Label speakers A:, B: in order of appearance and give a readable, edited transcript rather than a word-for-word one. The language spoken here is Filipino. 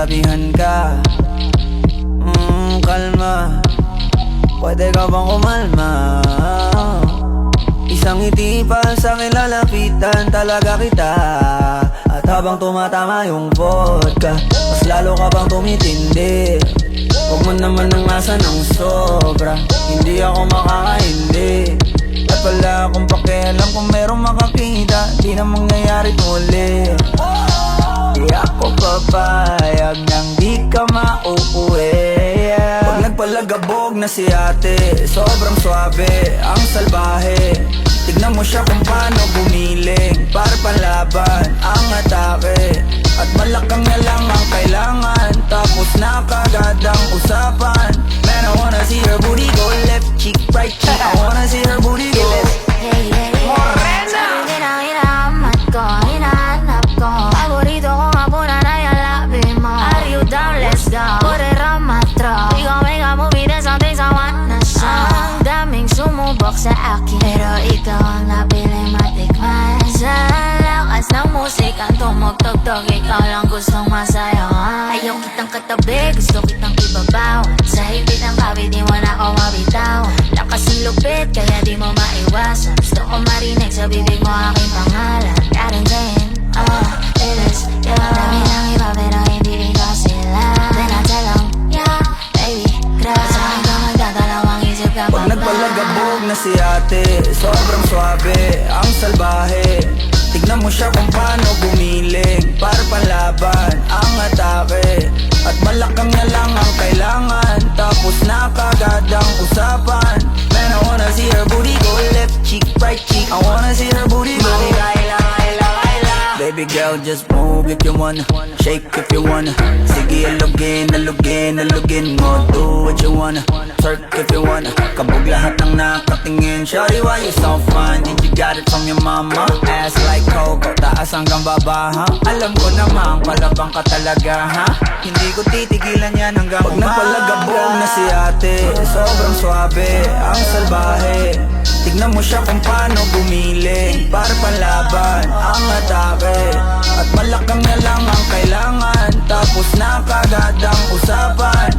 A: sinasabihan ka. Kalma, pwede ka bang kumalma? Isang ngiti pa sa akin lalapitan talaga kita. At habang tumatama yung vodka, mas lalo ka bang tumitindi. Huwag mo naman ang asa ng sobra, hindi ako makakaindi. At wala akong pakialam kung merong makakita, di na mangyayari muli. Di ako papayag nang di ka mauuwi. Pag nagpalagabog na si ate, sobrang swabe, ang salbahe. Tignan mo siya kung paano gumiling, para panlaban ang atake. At malakang na lang ang kailangan, tapos na kagad ang usapan. Man, I wanna see her booty go left cheek, right cheek. I wanna see her booty go
B: Morena! Sabi din ang hinahamat ko, hinahanap ko. Paborito ko nga po na nayalapin mo. Are you down? Let's go. Pure ramatro. Ikaw ay ka-movie na something sa one na siya. Ang daming sumubok sa akin, pero ikaw ang napiling matikman. Sa lakas ng musikang tumugtog-tog, ikaw lang gustong masayawan. Ayaw kitang katabi, gusto kitang ibabaw. Sa hibit ng kabi, di mo na ako mabitaw. Lakas ng lupit, kaya di mo maiwasan. Gusto ko marinig sa bibig mo aking pangalan. Karen Jane, it is you. Dami ng iba pero hindi ikaw sila. Then I tell them, yeah, baby, crush. Sa akin ka magdadalawang isip ka pa.
A: Pag nagpalagabog na si ate, sobrang swabe, ang salbahe. Tignan mo siya kung paano gumiling, para panlaban ang atake. At malakang na lang ang kailangan, tapos na kagad ang usapan. Man, I wanna see her booty go left cheek, right cheek. I wanna see her booty go. Baby girl, just move if you wanna, shake if you wanna. Sige, alugin, alugin, alugin mo. Do what you wanna, twerk if you wanna. Kabog lahat ng nakatingin. Shawty, why you so fine? Did you got it from your mama? Ass like Coco, taas hanggang baba, ha? Alam ko naman, palabang ka talaga, ha? Hindi ko titigilan yan hanggang umaga. Pag nagpalagabog na si ate, sobrang swabe, ang salbahe. Tignan mo siya kung paano gumiling, para panlaban ang atake. At malakang na lang ang kailangan, tapos na kagad ang usapan.